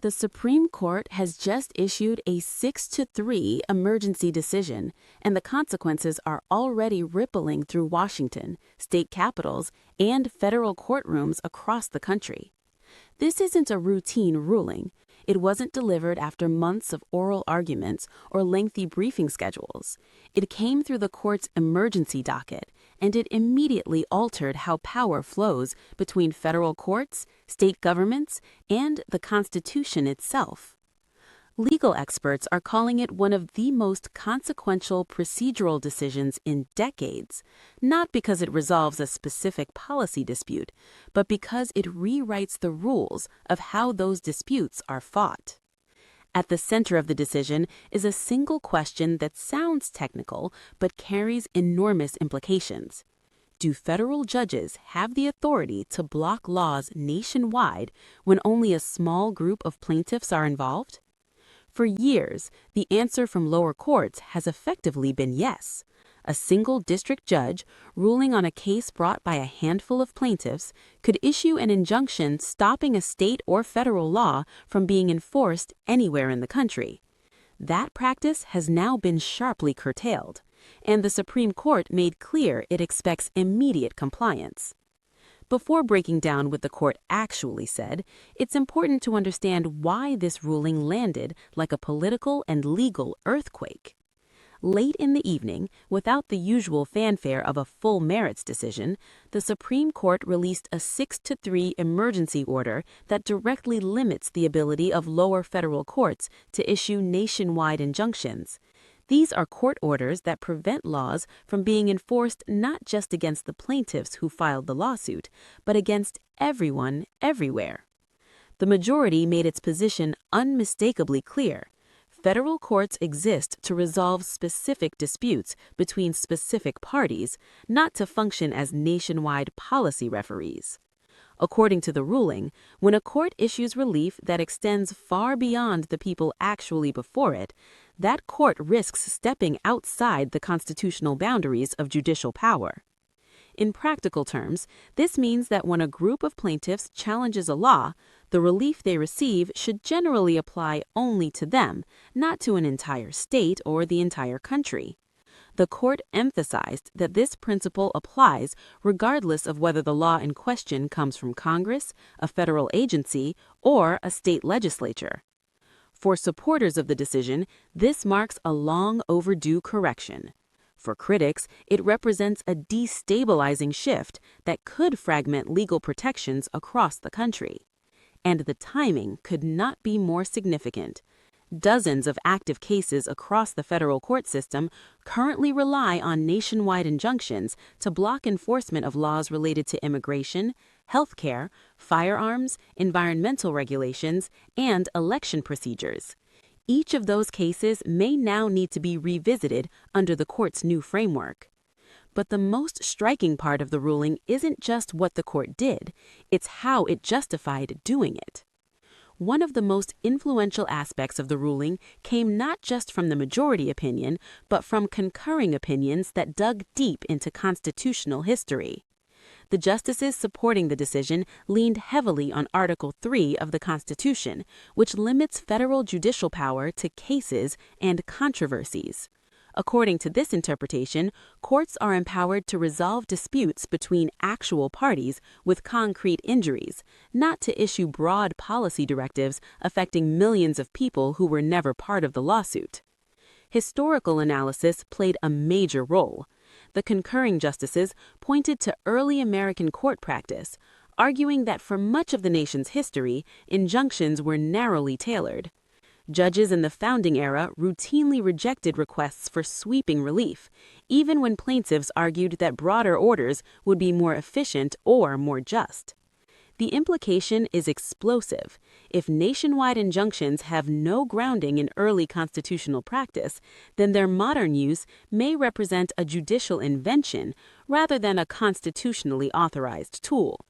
The Supreme Court has just issued a 6-3 emergency decision, and the consequences are already rippling through Washington, state capitals, and federal courtrooms across the country. This isn't a routine ruling. It wasn't delivered after months of oral arguments or lengthy briefing schedules. It came through the court's emergency docket, and it immediately altered how power flows between federal courts, state governments, and the Constitution itself. Legal experts are calling it one of the most consequential procedural decisions in decades, not because it resolves a specific policy dispute, but because it rewrites the rules of how those disputes are fought. At the center of the decision is a single question that sounds technical but carries enormous implications. Do federal judges have the authority to block laws nationwide when only a small group of plaintiffs are involved? For years, the answer from lower courts has effectively been yes. A single district judge, ruling on a case brought by a handful of plaintiffs, could issue an injunction stopping a state or federal law from being enforced anywhere in the country. That practice has now been sharply curtailed, and the Supreme Court made clear it expects immediate compliance. Before breaking down what the court actually said, it's important to understand why this ruling landed like a political and legal earthquake. Late in the evening, without the usual fanfare of a full merits decision, the Supreme Court released a 6-3 emergency order that directly limits the ability of lower federal courts to issue nationwide injunctions. These are court orders that prevent laws from being enforced not just against the plaintiffs who filed the lawsuit, but against everyone, everywhere. The majority made its position unmistakably clear. Federal courts exist to resolve specific disputes between specific parties, not to function as nationwide policy referees. According to the ruling, when a court issues relief that extends far beyond the people actually before it, that court risks stepping outside the constitutional boundaries of judicial power. In practical terms, this means that when a group of plaintiffs challenges a law, the relief they receive should generally apply only to them, not to an entire state or the entire country. The court emphasized that this principle applies regardless of whether the law in question comes from Congress, a federal agency, or a state legislature. For supporters of the decision, this marks a long overdue correction. For critics, it represents a destabilizing shift that could fragment legal protections across the country. And the timing could not be more significant. Dozens of active cases across the federal court system currently rely on nationwide injunctions to block enforcement of laws related to immigration, healthcare, firearms, environmental regulations, and election procedures. Each of those cases may now need to be revisited under the court's new framework. But the most striking part of the ruling isn't just what the court did, it's how it justified doing it. One of the most influential aspects of the ruling came not just from the majority opinion, but from concurring opinions that dug deep into constitutional history. The justices supporting the decision leaned heavily on Article 3 of the Constitution, which limits federal judicial power to cases and controversies. According to this interpretation, courts are empowered to resolve disputes between actual parties with concrete injuries, not to issue broad policy directives affecting millions of people who were never part of the lawsuit. Historical analysis played a major role. The concurring justices pointed to early American court practice, arguing that for much of the nation's history, injunctions were narrowly tailored. Judges in the founding era routinely rejected requests for sweeping relief, even when plaintiffs argued that broader orders would be more efficient or more just. The implication is explosive. If nationwide injunctions have no grounding in early constitutional practice, then their modern use may represent a judicial invention rather than a constitutionally authorized tool.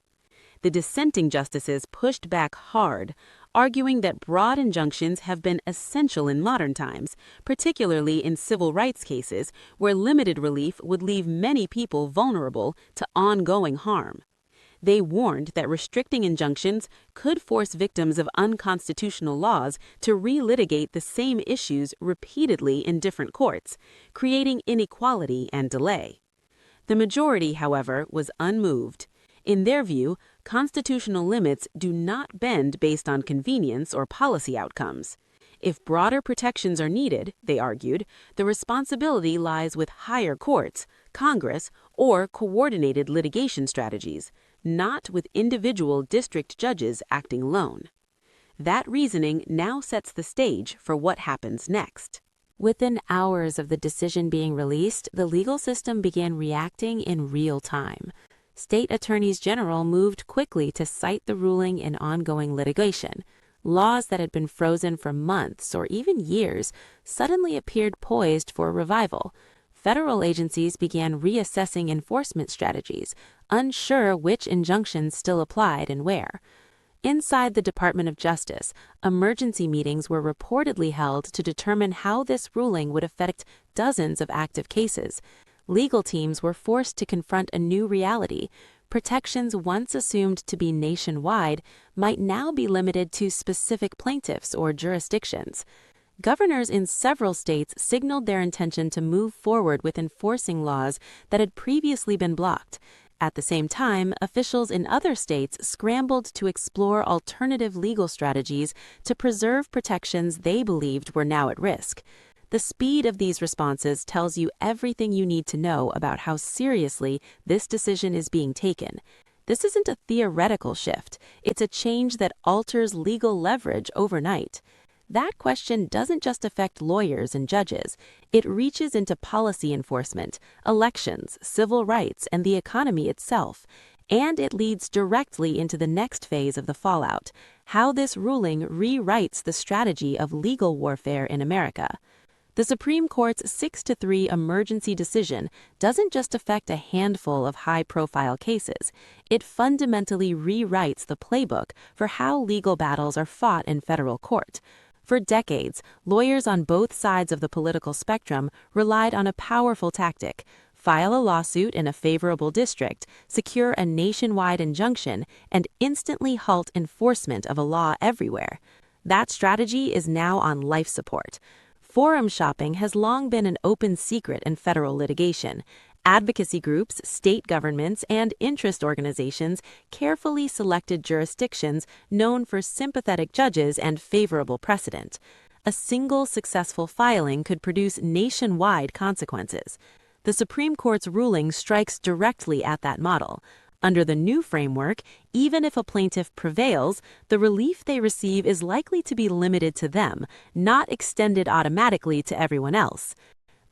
The dissenting justices pushed back hard, arguing that broad injunctions have been essential in modern times, particularly in civil rights cases where limited relief would leave many people vulnerable to ongoing harm. They warned that restricting injunctions could force victims of unconstitutional laws to relitigate the same issues repeatedly in different courts, creating inequality and delay. The majority, however, was unmoved. In their view, constitutional limits do not bend based on convenience or policy outcomes. If broader protections are needed, they argued, the responsibility lies with higher courts, Congress, or coordinated litigation strategies, not with individual district judges acting alone. That reasoning now sets the stage for what happens next. Within hours of the decision being released, the legal system began reacting in real time. State attorneys general moved quickly to cite the ruling in ongoing litigation. Laws that had been frozen for months or even years suddenly appeared poised for revival. Federal agencies began reassessing enforcement strategies, unsure which injunctions still applied and where. Inside the Department of Justice, emergency meetings were reportedly held to determine how this ruling would affect dozens of active cases. Legal teams were forced to confront a new reality. Protections once assumed to be nationwide might now be limited to specific plaintiffs or jurisdictions. Governors in several states signaled their intention to move forward with enforcing laws that had previously been blocked. At the same time, officials in other states scrambled to explore alternative legal strategies to preserve protections they believed were now at risk. The speed of these responses tells you everything you need to know about how seriously this decision is being taken. This isn't a theoretical shift, it's a change that alters legal leverage overnight. That question doesn't just affect lawyers and judges. It reaches into policy enforcement, elections, civil rights, and the economy itself. And it leads directly into the next phase of the fallout, how this ruling rewrites the strategy of legal warfare in America. The Supreme Court's 6-3 emergency decision doesn't just affect a handful of high-profile cases. It fundamentally rewrites the playbook for how legal battles are fought in federal court. For decades, lawyers on both sides of the political spectrum relied on a powerful tactic: file a lawsuit in a favorable district, secure a nationwide injunction, and instantly halt enforcement of a law everywhere. That strategy is now on life support. Forum shopping has long been an open secret in federal litigation. Advocacy groups, state governments, and interest organizations carefully selected jurisdictions known for sympathetic judges and favorable precedent. A single successful filing could produce nationwide consequences. The Supreme Court's ruling strikes directly at that model. Under the new framework, even if a plaintiff prevails, the relief they receive is likely to be limited to them, not extended automatically to everyone else.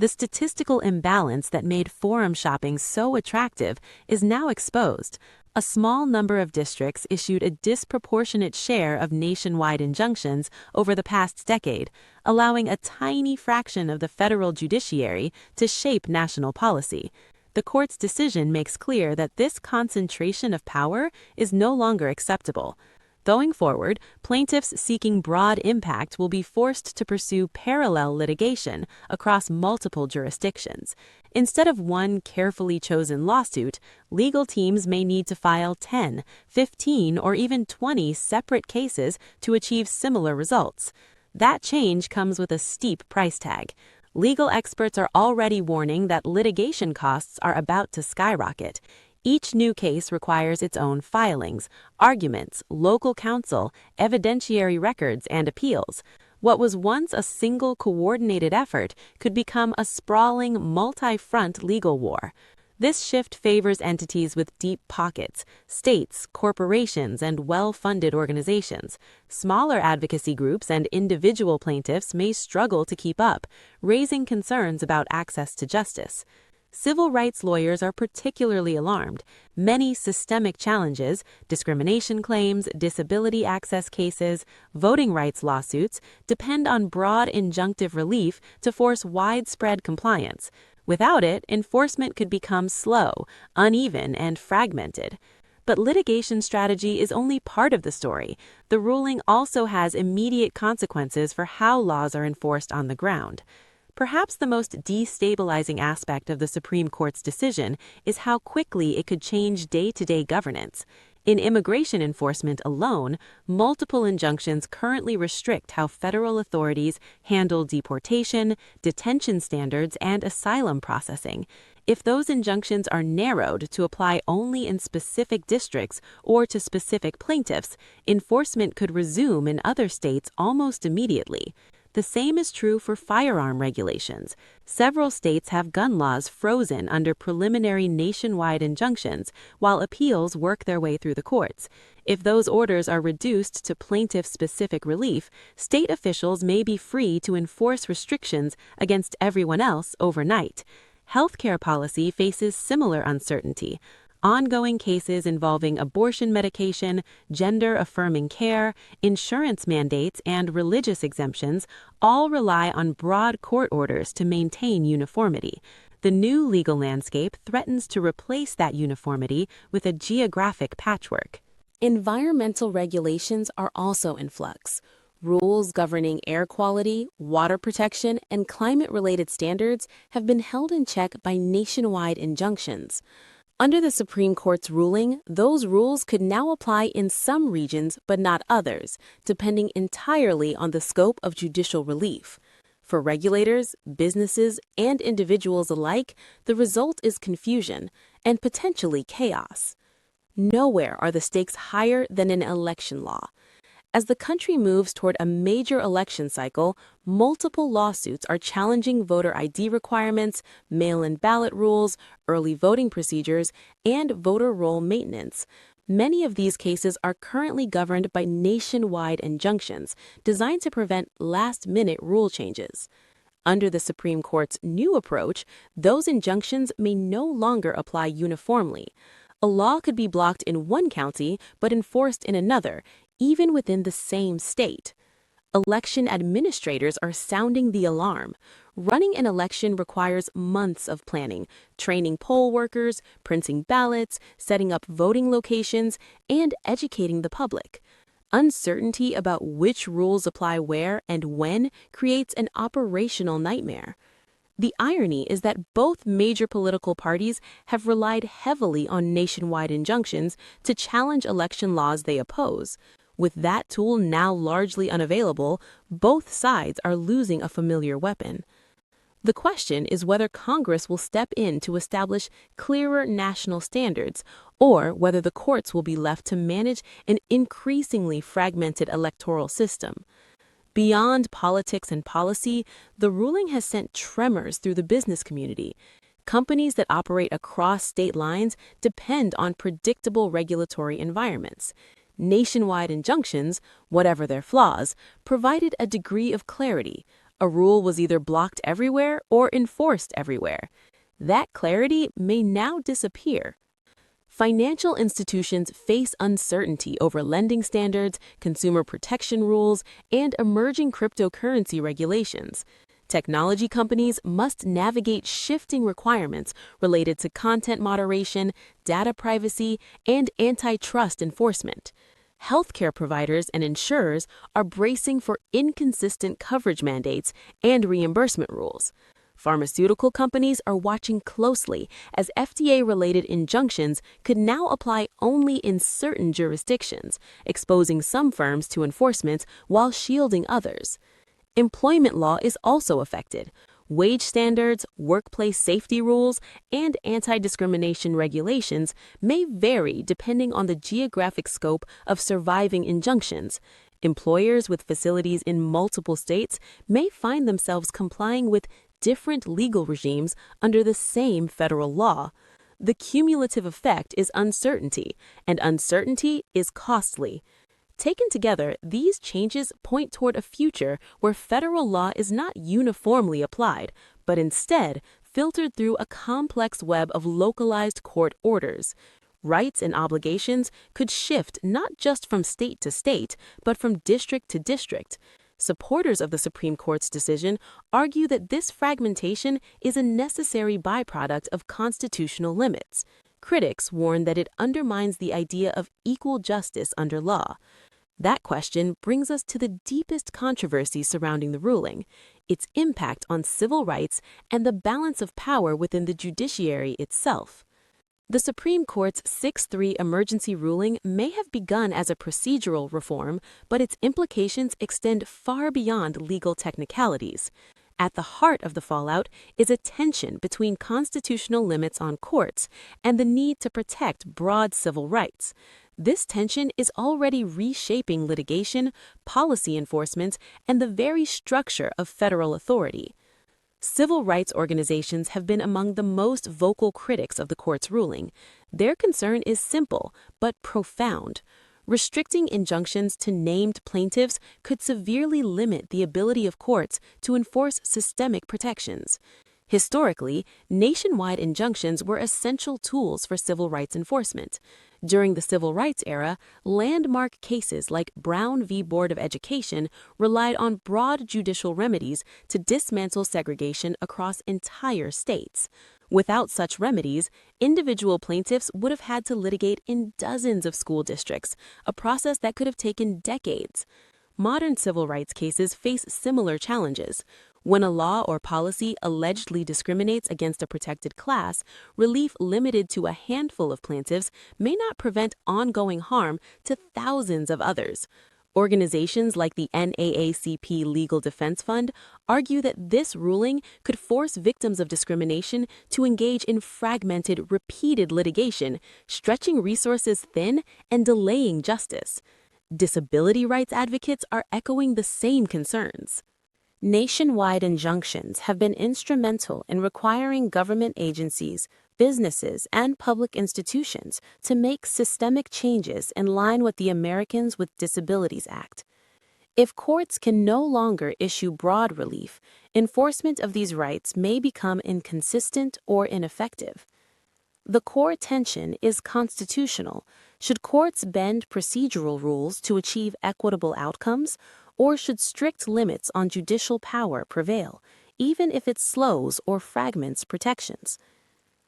The statistical imbalance that made forum shopping so attractive is now exposed. A small number of districts issued a disproportionate share of nationwide injunctions over the past decade, allowing a tiny fraction of the federal judiciary to shape national policy. The court's decision makes clear that this concentration of power is no longer acceptable. Going forward, plaintiffs seeking broad impact will be forced to pursue parallel litigation across multiple jurisdictions. Instead of one carefully chosen lawsuit, legal teams may need to file 10, 15, or even 20 separate cases to achieve similar results. That change comes with a steep price tag. Legal experts are already warning that litigation costs are about to skyrocket. Each new case requires its own filings, arguments, local counsel, evidentiary records, and appeals. What was once a single coordinated effort could become a sprawling, multi-front legal war. This shift favors entities with deep pockets, states, corporations, and well-funded organizations. Smaller advocacy groups and individual plaintiffs may struggle to keep up, raising concerns about access to justice. Civil rights lawyers are particularly alarmed. Many systemic challenges, discrimination claims, disability access cases, voting rights lawsuits, depend on broad injunctive relief to force widespread compliance. Without it, enforcement could become slow, uneven, and fragmented. But litigation strategy is only part of the story. The ruling also has immediate consequences for how laws are enforced on the ground. Perhaps the most destabilizing aspect of the Supreme Court's decision is how quickly it could change day-to-day governance. In immigration enforcement alone, multiple injunctions currently restrict how federal authorities handle deportation, detention standards, and asylum processing. If those injunctions are narrowed to apply only in specific districts or to specific plaintiffs, enforcement could resume in other states almost immediately. The same is true for firearm regulations. Several states have gun laws frozen under preliminary nationwide injunctions while appeals work their way through the courts. If those orders are reduced to plaintiff-specific relief, state officials may be free to enforce restrictions against everyone else overnight. Healthcare policy faces similar uncertainty. Ongoing cases involving abortion medication, gender-affirming care, insurance mandates, and religious exemptions all rely on broad court orders to maintain uniformity. The new legal landscape threatens to replace that uniformity with a geographic patchwork. Environmental regulations are also in flux. Rules governing air quality, water protection, and climate-related standards have been held in check by nationwide injunctions. Under the Supreme Court's ruling, those rules could now apply in some regions but not others, depending entirely on the scope of judicial relief. For regulators, businesses, and individuals alike, the result is confusion and potentially chaos. Nowhere are the stakes higher than in election law. As the country moves toward a major election cycle, multiple lawsuits are challenging voter ID requirements, mail-in ballot rules, early voting procedures, and voter roll maintenance. Many of these cases are currently governed by nationwide injunctions designed to prevent last-minute rule changes. Under the Supreme Court's new approach, those injunctions may no longer apply uniformly. A law could be blocked in one county but enforced in another, even within the same state. Election administrators are sounding the alarm. Running an election requires months of planning, training poll workers, printing ballots, setting up voting locations, and educating the public. Uncertainty about which rules apply where and when creates an operational nightmare. The irony is that both major political parties have relied heavily on nationwide injunctions to challenge election laws they oppose. With that tool now largely unavailable, both sides are losing a familiar weapon. The question is whether Congress will step in to establish clearer national standards, or whether the courts will be left to manage an increasingly fragmented electoral system. Beyond politics and policy, the ruling has sent tremors through the business community. Companies that operate across state lines depend on predictable regulatory environments. Nationwide injunctions, whatever their flaws, provided a degree of clarity. A rule was either blocked everywhere or enforced everywhere. That clarity may now disappear. Financial institutions face uncertainty over lending standards, consumer protection rules, and emerging cryptocurrency regulations. Technology companies must navigate shifting requirements related to content moderation, data privacy, and antitrust enforcement. Healthcare providers and insurers are bracing for inconsistent coverage mandates and reimbursement rules. Pharmaceutical companies are watching closely as FDA-related injunctions could now apply only in certain jurisdictions, exposing some firms to enforcement while shielding others. Employment law is also affected. Wage standards, workplace safety rules, and anti-discrimination regulations may vary depending on the geographic scope of surviving injunctions. Employers with facilities in multiple states may find themselves complying with different legal regimes under the same federal law. The cumulative effect is uncertainty, and uncertainty is costly. Taken together, these changes point toward a future where federal law is not uniformly applied, but instead filtered through a complex web of localized court orders. Rights and obligations could shift not just from state to state, but from district to district. Supporters of the Supreme Court's decision argue that this fragmentation is a necessary byproduct of constitutional limits. Critics warn that it undermines the idea of equal justice under law. That question brings us to the deepest controversy surrounding the ruling, its impact on civil rights and the balance of power within the judiciary itself. The Supreme Court's 6-3 emergency ruling may have begun as a procedural reform, but its implications extend far beyond legal technicalities. At the heart of the fallout is a tension between constitutional limits on courts and the need to protect broad civil rights. This tension is already reshaping litigation, policy enforcement, and the very structure of federal authority. Civil rights organizations have been among the most vocal critics of the court's ruling. Their concern is simple but profound. Restricting injunctions to named plaintiffs could severely limit the ability of courts to enforce systemic protections. Historically, nationwide injunctions were essential tools for civil rights enforcement. During the civil rights era, landmark cases like Brown v. Board of Education relied on broad judicial remedies to dismantle segregation across entire states. Without such remedies, individual plaintiffs would have had to litigate in dozens of school districts, a process that could have taken decades. Modern civil rights cases face similar challenges. When a law or policy allegedly discriminates against a protected class, relief limited to a handful of plaintiffs may not prevent ongoing harm to thousands of others. Organizations like the NAACP Legal Defense Fund argue that this ruling could force victims of discrimination to engage in fragmented, repeated litigation, stretching resources thin and delaying justice. Disability rights advocates are echoing the same concerns. Nationwide injunctions have been instrumental in requiring government agencies, businesses, and public institutions to make systemic changes in line with the Americans with Disabilities Act. If courts can no longer issue broad relief, enforcement of these rights may become inconsistent or ineffective. The core tension is constitutional. Should courts bend procedural rules to achieve equitable outcomes, or should strict limits on judicial power prevail, even if it slows or fragments protections?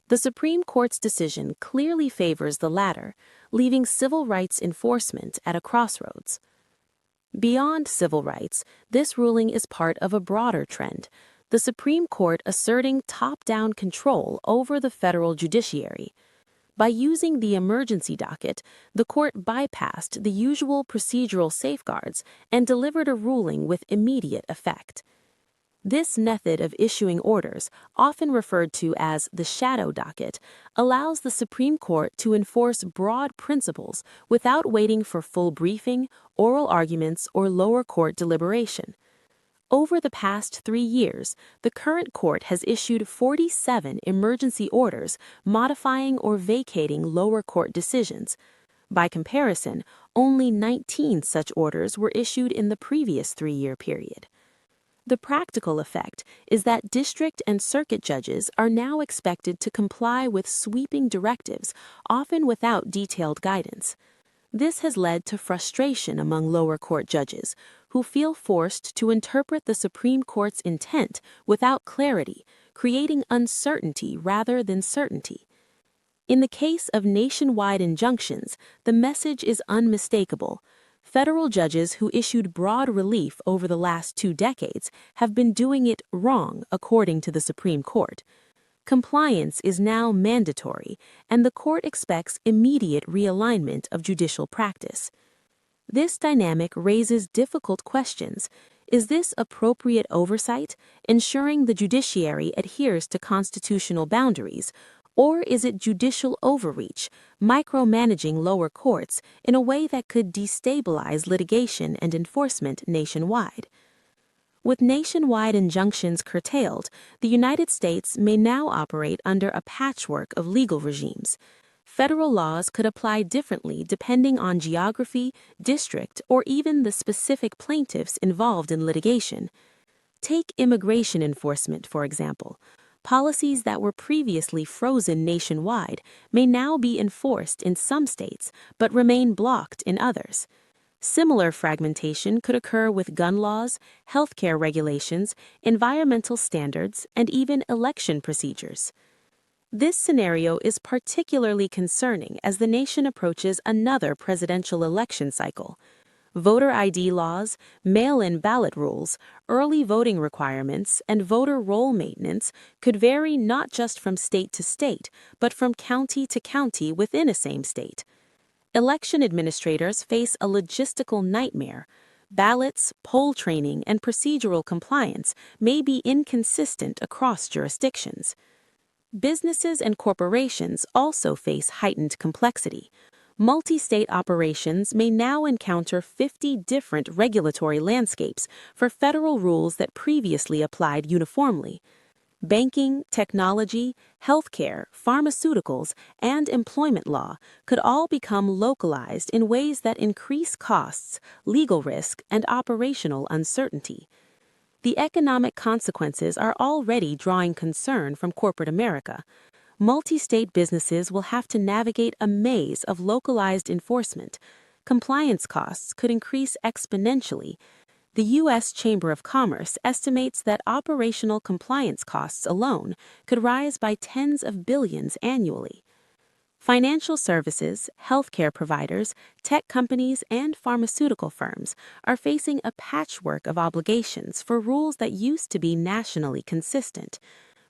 The Supreme Court's decision clearly favors the latter, leaving civil rights enforcement at a crossroads. Beyond civil rights, this ruling is part of a broader trend, the Supreme Court asserting top-down control over the federal judiciary. By using the emergency docket, the court bypassed the usual procedural safeguards and delivered a ruling with immediate effect. This method of issuing orders, often referred to as the shadow docket, allows the Supreme Court to enforce broad principles without waiting for full briefing, oral arguments, or lower court deliberation. Over the past 3 years, the current court has issued 47 emergency orders modifying or vacating lower court decisions. By comparison, only 19 such orders were issued in the previous 3-year period. The practical effect is that district and circuit judges are now expected to comply with sweeping directives, often without detailed guidance. This has led to frustration among lower court judges, who feel forced to interpret the Supreme Court's intent without clarity, creating uncertainty rather than certainty. In the case of nationwide injunctions, the message is unmistakable. Federal judges who issued broad relief over the last 2 decades have been doing it wrong, according to the Supreme Court. Compliance is now mandatory, and the court expects immediate realignment of judicial practice. This dynamic raises difficult questions. Is this appropriate oversight, ensuring the judiciary adheres to constitutional boundaries, or is it judicial overreach, micromanaging lower courts in a way that could destabilize litigation and enforcement nationwide? With nationwide injunctions curtailed, the United States may now operate under a patchwork of legal regimes. Federal laws could apply differently depending on geography, district, or even the specific plaintiffs involved in litigation. Take immigration enforcement, for example. Policies that were previously frozen nationwide may now be enforced in some states but remain blocked in others. Similar fragmentation could occur with gun laws, healthcare regulations, environmental standards, and even election procedures. This scenario is particularly concerning as the nation approaches another presidential election cycle. Voter ID laws, mail-in ballot rules, early voting requirements, and voter roll maintenance could vary not just from state to state, but from county to county within a same state. Election administrators face a logistical nightmare. Ballots, poll training, and procedural compliance may be inconsistent across jurisdictions. Businesses and corporations also face heightened complexity. Multi-state operations may now encounter 50 different regulatory landscapes for federal rules that previously applied uniformly. Banking, technology, healthcare, pharmaceuticals, and employment law could all become localized in ways that increase costs, legal risk, and operational uncertainty. The economic consequences are already drawing concern from corporate America. Multi-state businesses will have to navigate a maze of localized enforcement. Compliance costs could increase exponentially. The U.S. Chamber of Commerce estimates that operational compliance costs alone could rise by tens of billions annually. Financial services, healthcare providers, tech companies, and pharmaceutical firms are facing a patchwork of obligations for rules that used to be nationally consistent.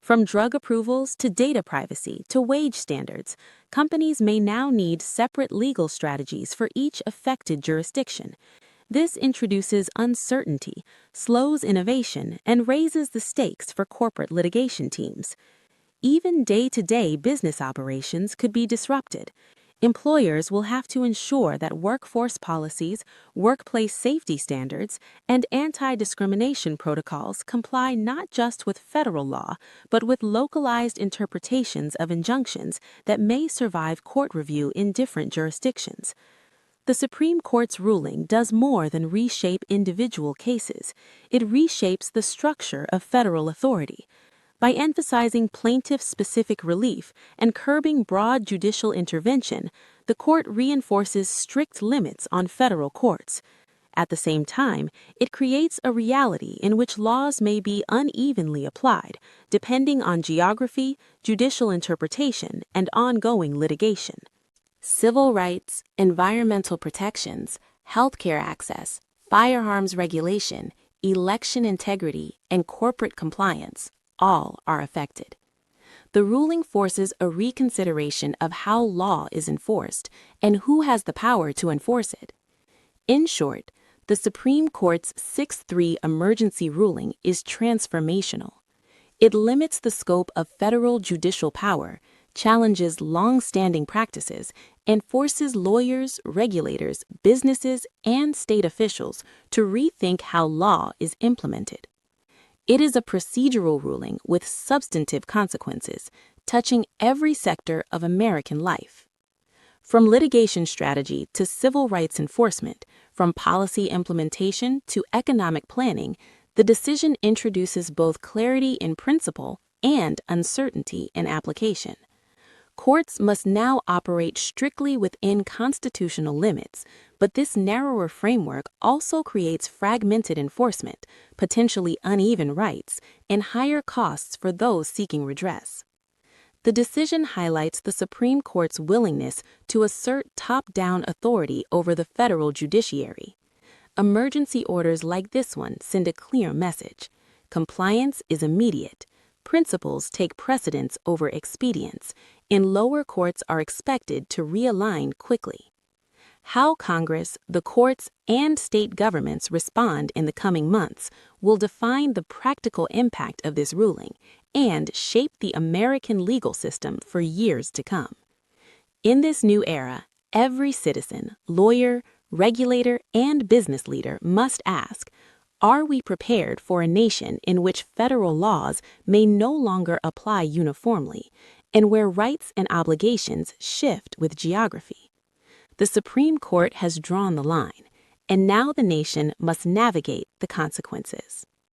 From drug approvals to data privacy to wage standards, companies may now need separate legal strategies for each affected jurisdiction. This introduces uncertainty, slows innovation, and raises the stakes for corporate litigation teams. Even day-to-day business operations could be disrupted. Employers will have to ensure that workforce policies, workplace safety standards, and anti-discrimination protocols comply not just with federal law, but with localized interpretations of injunctions that may survive court review in different jurisdictions. The Supreme Court's ruling does more than reshape individual cases. It reshapes the structure of federal authority. By emphasizing plaintiff-specific relief and curbing broad judicial intervention, the court reinforces strict limits on federal courts. At the same time, it creates a reality in which laws may be unevenly applied, depending on geography, judicial interpretation, and ongoing litigation. Civil rights, environmental protections, healthcare access, firearms regulation, election integrity, and corporate compliance all are affected. The ruling forces a reconsideration of how law is enforced and who has the power to enforce it. In short, the Supreme Court's 6-3 emergency ruling is transformational. It limits the scope of federal judicial power, challenges long-standing practices, and forces lawyers, regulators, businesses, and state officials to rethink how law is implemented. It is a procedural ruling with substantive consequences, touching every sector of American life. From litigation strategy to civil rights enforcement, from policy implementation to economic planning, the decision introduces both clarity in principle and uncertainty in application. Courts must now operate strictly within constitutional limits, but this narrower framework also creates fragmented enforcement, potentially uneven rights, and higher costs for those seeking redress. The decision highlights the Supreme Court's willingness to assert top-down authority over the federal judiciary. Emergency orders like this one send a clear message. Compliance is immediate. Principles take precedence over expedience, and lower courts are expected to realign quickly. How Congress, the courts, and state governments respond in the coming months will define the practical impact of this ruling and shape the American legal system for years to come. In this new era, every citizen, lawyer, regulator, and business leader must ask, are we prepared for a nation in which federal laws may no longer apply uniformly, and where rights and obligations shift with geography? The Supreme Court has drawn the line, and now the nation must navigate the consequences.